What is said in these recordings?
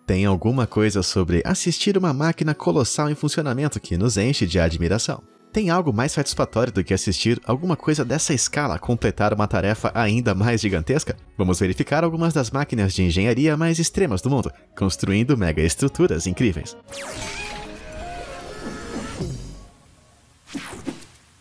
Tem alguma coisa sobre assistir uma máquina colossal em funcionamento que nos enche de admiração. Tem algo mais satisfatório do que assistir alguma coisa dessa escala completar uma tarefa ainda mais gigantesca? Vamos verificar algumas das máquinas de engenharia mais extremas do mundo, construindo megaestruturas incríveis.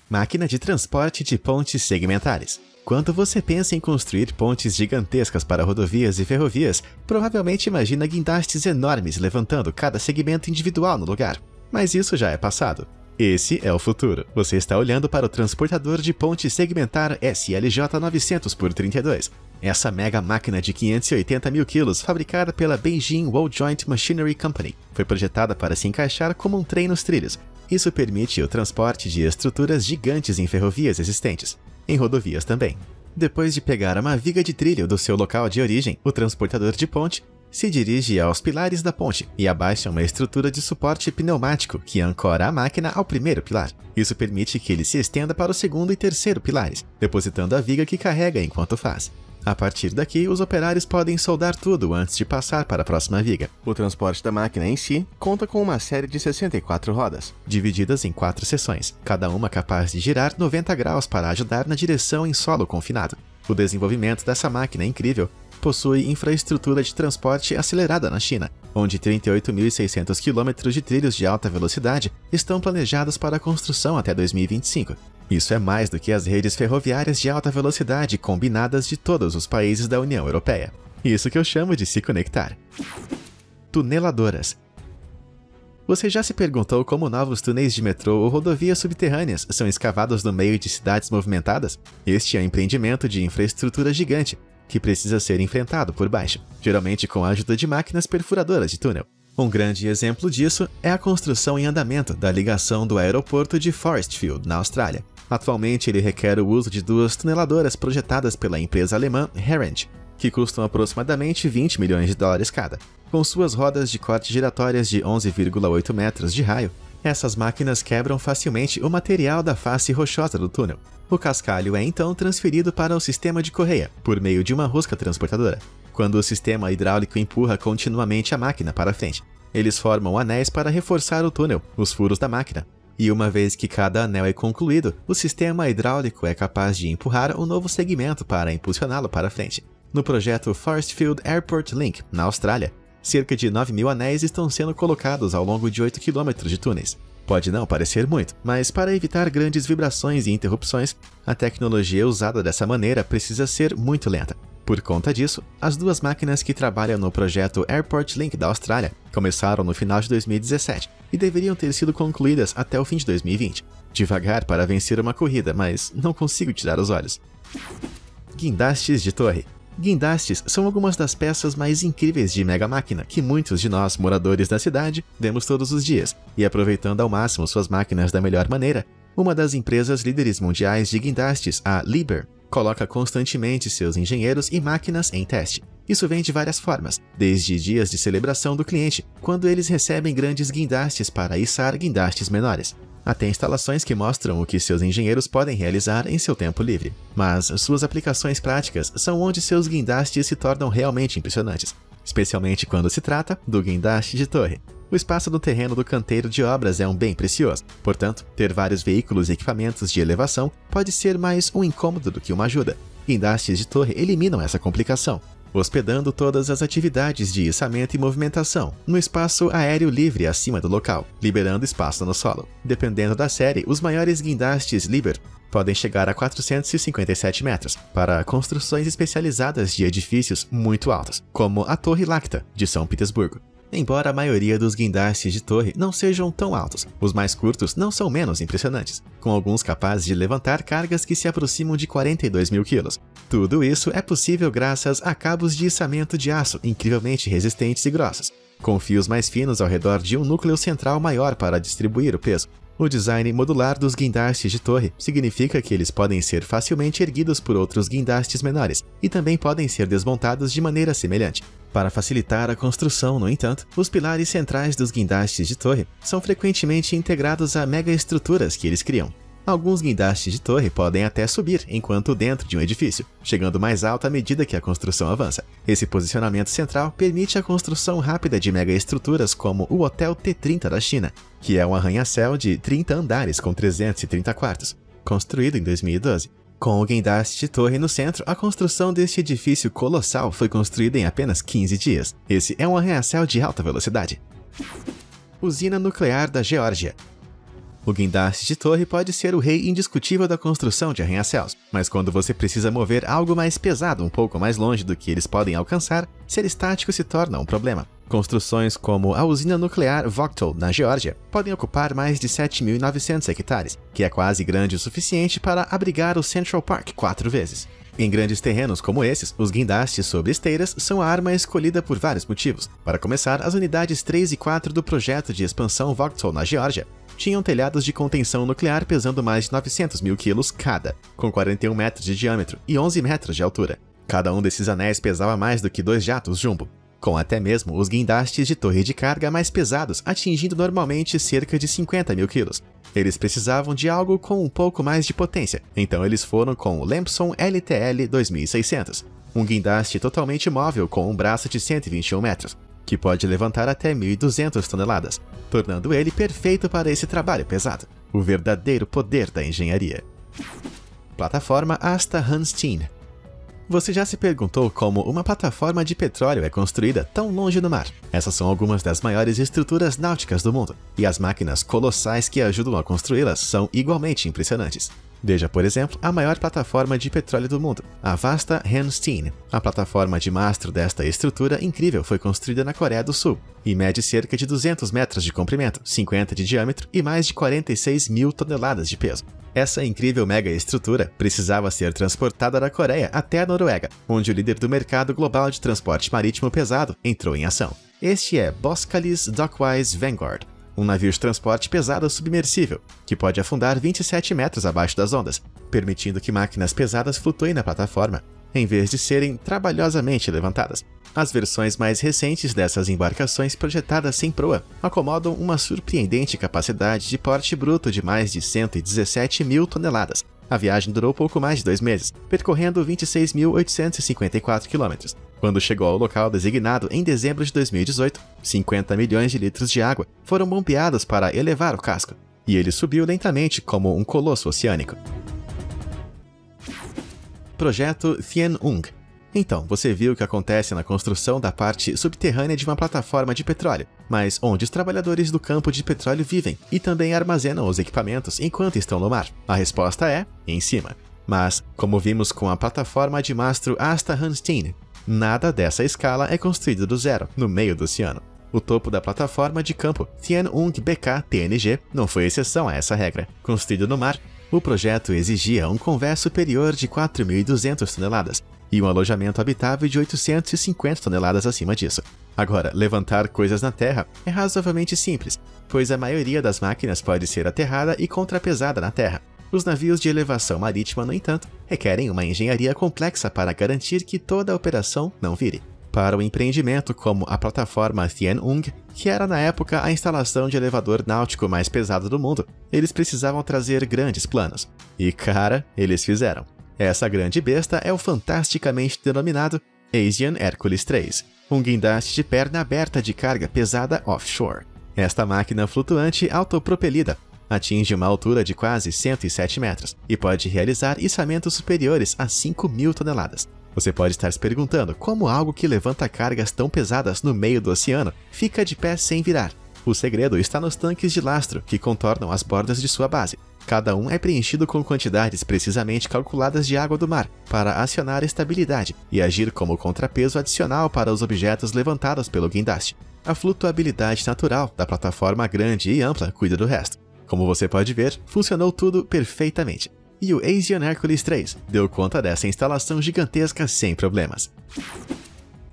Máquina de transporte de pontes segmentares. Quando você pensa em construir pontes gigantescas para rodovias e ferrovias, provavelmente imagina guindastes enormes levantando cada segmento individual no lugar. Mas isso já é passado. Esse é o futuro. Você está olhando para o transportador de ponte segmentar SLJ 900 por 32. Essa mega máquina de 580 mil quilos, fabricada pela Beijing Wall Joint Machinery Company, foi projetada para se encaixar como um trem nos trilhos. Isso permite o transporte de estruturas gigantes em ferrovias existentes, em rodovias também. Depois de pegar uma viga de trilho do seu local de origem, o transportador de ponte se dirige aos pilares da ponte e abaixa uma estrutura de suporte pneumático que ancora a máquina ao primeiro pilar. Isso permite que ele se estenda para o segundo e terceiro pilares, depositando a viga que carrega enquanto faz. A partir daqui, os operários podem soldar tudo antes de passar para a próxima viga. O transporte da máquina em si conta com uma série de 64 rodas, divididas em 4 seções, cada uma capaz de girar 90 graus para ajudar na direção em solo confinado. O desenvolvimento dessa máquina incrível possui infraestrutura de transporte acelerada na China, onde 38.600 km de trilhos de alta velocidade estão planejados para a construção até 2025. Isso é mais do que as redes ferroviárias de alta velocidade combinadas de todos os países da União Europeia. Isso que eu chamo de se conectar. Tuneladoras. Você já se perguntou como novos túneis de metrô ou rodovias subterrâneas são escavados no meio de cidades movimentadas? Este é um empreendimento de infraestrutura gigante, que precisa ser enfrentado por baixo, geralmente com a ajuda de máquinas perfuradoras de túnel. Um grande exemplo disso é a construção em andamento da ligação do aeroporto de Forestfield, na Austrália. Atualmente, ele requer o uso de 2 tuneladoras projetadas pela empresa alemã Herrend, que custam aproximadamente 20 milhões de dólares cada. Com suas rodas de corte giratórias de 11,8 metros de raio, essas máquinas quebram facilmente o material da face rochosa do túnel. O cascalho é então transferido para o sistema de correia, por meio de uma rosca transportadora. Quando o sistema hidráulico empurra continuamente a máquina para frente, eles formam anéis para reforçar o túnel, os furos da máquina. E uma vez que cada anel é concluído, o sistema hidráulico é capaz de empurrar um novo segmento para impulsioná-lo para frente. No projeto Forestfield Airport Link, na Austrália, cerca de 9.000 anéis estão sendo colocados ao longo de 8 km de túneis. Pode não parecer muito, mas para evitar grandes vibrações e interrupções, a tecnologia usada dessa maneira precisa ser muito lenta. Por conta disso, as 2 máquinas que trabalham no projeto Airport Link da Austrália começaram no final de 2017 e deveriam ter sido concluídas até o fim de 2020. Devagar para vencer uma corrida, mas não consigo tirar os olhos. Guindastes de torre. Guindastes são algumas das peças mais incríveis de mega máquina que muitos de nós, moradores da cidade, vemos todos os dias, e aproveitando ao máximo suas máquinas da melhor maneira, uma das empresas líderes mundiais de guindastes, a Liebherr, coloca constantemente seus engenheiros e máquinas em teste. Isso vem de várias formas, desde dias de celebração do cliente, quando eles recebem grandes guindastes para içar guindastes menores, até instalações que mostram o que seus engenheiros podem realizar em seu tempo livre. Mas suas aplicações práticas são onde seus guindastes se tornam realmente impressionantes, especialmente quando se trata do guindaste de torre. O espaço do terreno do canteiro de obras é um bem precioso, portanto, ter vários veículos e equipamentos de elevação pode ser mais um incômodo do que uma ajuda. Guindastes de torre eliminam essa complicação, hospedando todas as atividades de içamento e movimentação no espaço aéreo livre acima do local, liberando espaço no solo. Dependendo da série, os maiores guindastes Liebherr podem chegar a 457 metros, para construções especializadas de edifícios muito altos, como a Torre Lacta, de São Petersburgo. Embora a maioria dos guindastes de torre não sejam tão altos, os mais curtos não são menos impressionantes, com alguns capazes de levantar cargas que se aproximam de 42.000 quilos. Tudo isso é possível graças a cabos de içamento de aço incrivelmente resistentes e grossos, com fios mais finos ao redor de um núcleo central maior para distribuir o peso. O design modular dos guindastes de torre significa que eles podem ser facilmente erguidos por outros guindastes menores e também podem ser desmontados de maneira semelhante. Para facilitar a construção, no entanto, os pilares centrais dos guindastes de torre são frequentemente integrados a megaestruturas que eles criam. Alguns guindastes de torre podem até subir enquanto dentro de um edifício, chegando mais alto à medida que a construção avança. Esse posicionamento central permite a construção rápida de megaestruturas como o Hotel T30 da China, que é um arranha-céu de 30 andares com 330 quartos, construído em 2012. Com o guindaste de torre no centro, a construção deste edifício colossal foi construída em apenas 15 dias. Esse é um arranha-céu de alta velocidade. Usina nuclear da Geórgia. O guindaste de torre pode ser o rei indiscutível da construção de arranha-céus, mas quando você precisa mover algo mais pesado um pouco mais longe do que eles podem alcançar, ser estático se torna um problema. Construções como a usina nuclear Vogtle, na Geórgia, podem ocupar mais de 7.900 hectares, que é quase grande o suficiente para abrigar o Central Park 4 vezes. Em grandes terrenos como esses, os guindastes sobre esteiras são a arma escolhida por vários motivos. Para começar, as unidades 3 e 4 do projeto de expansão Vogtle na Geórgia tinham telhados de contenção nuclear pesando mais de 900 mil quilos cada, com 41 metros de diâmetro e 11 metros de altura. Cada um desses anéis pesava mais do que 2 jatos jumbo, com até mesmo os guindastes de torre de carga mais pesados atingindo normalmente cerca de 50 mil quilos. Eles precisavam de algo com um pouco mais de potência, então eles foram com o Lamson LTL 2600, um guindaste totalmente móvel com um braço de 121 metros, que pode levantar até 1.200 toneladas, tornando ele perfeito para esse trabalho pesado. O verdadeiro poder da engenharia. Plataforma Asta Hansteen. Você já se perguntou como uma plataforma de petróleo é construída tão longe do mar? Essas são algumas das maiores estruturas náuticas do mundo, e as máquinas colossais que ajudam a construí-las são igualmente impressionantes. Veja, por exemplo, a maior plataforma de petróleo do mundo, a Vasta Hansteen. A plataforma de mastro desta estrutura incrível foi construída na Coreia do Sul e mede cerca de 200 metros de comprimento, 50 de diâmetro e mais de 46 mil toneladas de peso. Essa incrível mega-estrutura precisava ser transportada da Coreia até a Noruega, onde o líder do mercado global de transporte marítimo pesado entrou em ação. Este é Boskalis Dockwise Vanguard, um navio de transporte pesado submersível, que pode afundar 27 metros abaixo das ondas, permitindo que máquinas pesadas flutuem na plataforma, em vez de serem trabalhosamente levantadas. As versões mais recentes dessas embarcações projetadas sem proa acomodam uma surpreendente capacidade de porte bruto de mais de 117 mil toneladas. A viagem durou pouco mais de 2 meses, percorrendo 26.854 km. Quando chegou ao local designado em dezembro de 2018, 50 milhões de litros de água foram bombeados para elevar o casco, e ele subiu lentamente como um colosso oceânico. Projeto Tianung. Então, você viu o que acontece na construção da parte subterrânea de uma plataforma de petróleo, mas onde os trabalhadores do campo de petróleo vivem e também armazenam os equipamentos enquanto estão no mar? A resposta é em cima. Mas, como vimos com a plataforma de mastro Asta Hansteen, nada dessa escala é construído do zero, no meio do oceano. O topo da plataforma de campo Tianung BK-TNG não foi exceção a essa regra. Construído no mar, o projeto exigia um convés superior de 4.200 toneladas e um alojamento habitável de 850 toneladas acima disso. Agora, levantar coisas na terra é razoavelmente simples, pois a maioria das máquinas pode ser aterrada e contrapesada na terra. Os navios de elevação marítima, no entanto, requerem uma engenharia complexa para garantir que toda a operação não vire. Para o empreendimento como a plataforma Tianung, que era na época a instalação de elevador náutico mais pesado do mundo, eles precisavam trazer grandes planos. E cara, eles fizeram. Essa grande besta é o fantasticamente denominado Asian Hercules 3, um guindaste de perna aberta de carga pesada offshore. Esta máquina flutuante autopropelida atinge uma altura de quase 107 metros e pode realizar içamentos superiores a 5.000 toneladas. Você pode estar se perguntando como algo que levanta cargas tão pesadas no meio do oceano fica de pé sem virar. O segredo está nos tanques de lastro que contornam as bordas de sua base. Cada um é preenchido com quantidades precisamente calculadas de água do mar para acionar estabilidade e agir como contrapeso adicional para os objetos levantados pelo guindaste. A flutuabilidade natural da plataforma grande e ampla cuida do resto. Como você pode ver, funcionou tudo perfeitamente. E o Asian Hercules 3 deu conta dessa instalação gigantesca sem problemas.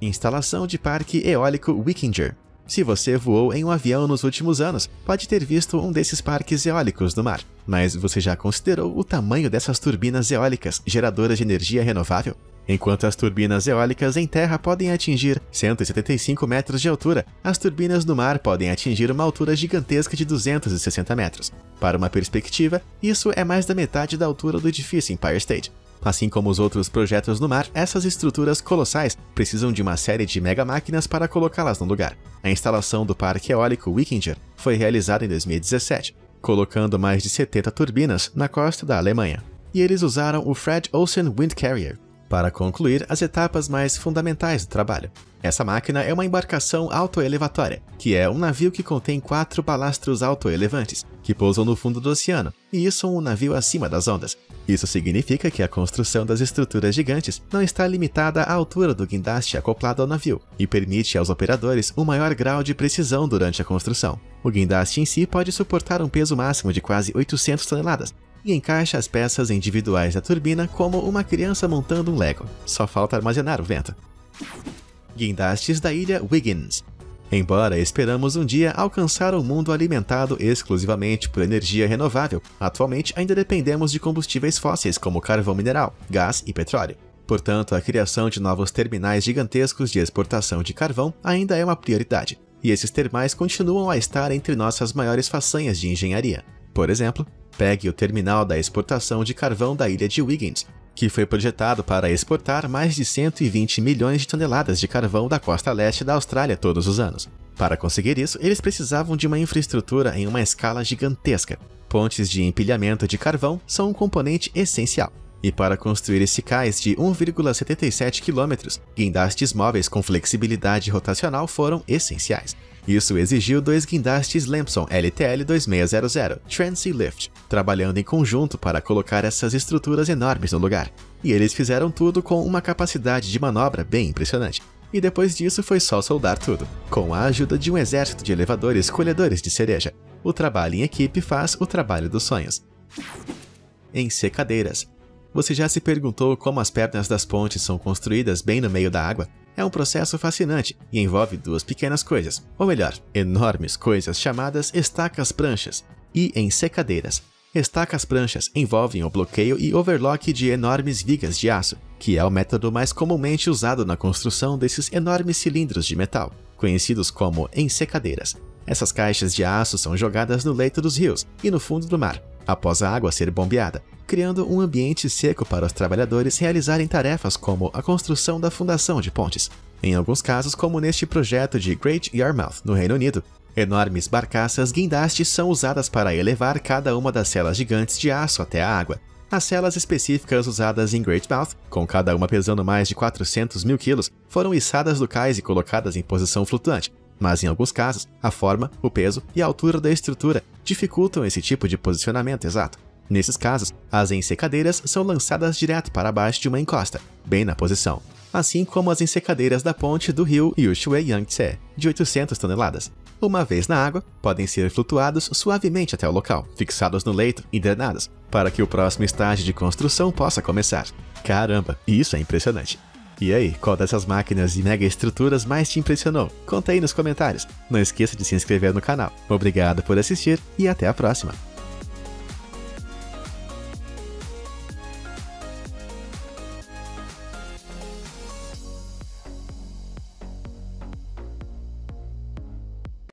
Instalação de parque eólico Wikinger. Se você voou em um avião nos últimos anos, pode ter visto um desses parques eólicos no mar. Mas você já considerou o tamanho dessas turbinas eólicas geradoras de energia renovável? Enquanto as turbinas eólicas em terra podem atingir 175 metros de altura, as turbinas no mar podem atingir uma altura gigantesca de 260 metros. Para uma perspectiva, isso é mais da metade da altura do edifício Empire State. Assim como os outros projetos no mar, essas estruturas colossais precisam de uma série de mega-máquinas para colocá-las no lugar. A instalação do parque eólico Wikinger foi realizada em 2017, colocando mais de 70 turbinas na costa da Alemanha. E eles usaram o Fred Olsen Wind Carrier para concluir as etapas mais fundamentais do trabalho. Essa máquina é uma embarcação autoelevatória, que é um navio que contém 4 balastros autoelevantes, que pousam no fundo do oceano, e isso um navio acima das ondas. Isso significa que a construção das estruturas gigantes não está limitada à altura do guindaste acoplado ao navio, e permite aos operadores um maior grau de precisão durante a construção. O guindaste em si pode suportar um peso máximo de quase 800 toneladas, e encaixa as peças individuais da turbina como uma criança montando um Lego. Só falta armazenar o vento. Guindastes da ilha Wiggins. Embora esperamos um dia alcançar um mundo alimentado exclusivamente por energia renovável, atualmente ainda dependemos de combustíveis fósseis como carvão mineral, gás e petróleo. Portanto, a criação de novos terminais gigantescos de exportação de carvão ainda é uma prioridade, e esses terminais continuam a estar entre nossas maiores façanhas de engenharia. Por exemplo, pegue o terminal da exportação de carvão da ilha de Wiggins, que foi projetado para exportar mais de 120 milhões de toneladas de carvão da costa leste da Austrália todos os anos. Para conseguir isso, eles precisavam de uma infraestrutura em uma escala gigantesca. Pontes de empilhamento de carvão são um componente essencial. E para construir esse cais de 1,77 km, guindastes móveis com flexibilidade rotacional foram essenciais. Isso exigiu 2 guindastes Lamson LTL 2600 Transea Lift, trabalhando em conjunto para colocar essas estruturas enormes no lugar. E eles fizeram tudo com uma capacidade de manobra bem impressionante. E depois disso foi só soldar tudo, com a ajuda de um exército de elevadores colhedores de cereja. O trabalho em equipe faz o trabalho dos sonhos. Ensecadeiras. Você já se perguntou como as pernas das pontes são construídas bem no meio da água? É um processo fascinante e envolve 2 pequenas coisas, ou melhor, enormes coisas chamadas estacas-pranchas e ensecadeiras. Estacas-pranchas envolvem o bloqueio e overlock de enormes vigas de aço, que é o método mais comumente usado na construção desses enormes cilindros de metal, conhecidos como ensecadeiras. Essas caixas de aço são jogadas no leito dos rios e no fundo do mar, após a água ser bombeada, criando um ambiente seco para os trabalhadores realizarem tarefas como a construção da fundação de pontes. Em alguns casos, como neste projeto de Great Yarmouth, no Reino Unido, enormes barcaças guindastes são usadas para elevar cada uma das celas gigantes de aço até a água. As celas específicas usadas em Great Mouth, com cada uma pesando mais de 400 mil quilos, foram içadas do cais e colocadas em posição flutuante, mas em alguns casos, a forma, o peso e a altura da estrutura dificultam esse tipo de posicionamento exato. Nesses casos, as ensecadeiras são lançadas direto para baixo de uma encosta, bem na posição, assim como as ensecadeiras da ponte do rio Yushui-Yangtze, de 800 toneladas. Uma vez na água, podem ser flutuados suavemente até o local, fixados no leito e drenados, para que o próximo estágio de construção possa começar. Caramba, isso é impressionante! E aí, qual dessas máquinas e mega estruturas mais te impressionou? Conta aí nos comentários. Não esqueça de se inscrever no canal. Obrigado por assistir e até a próxima!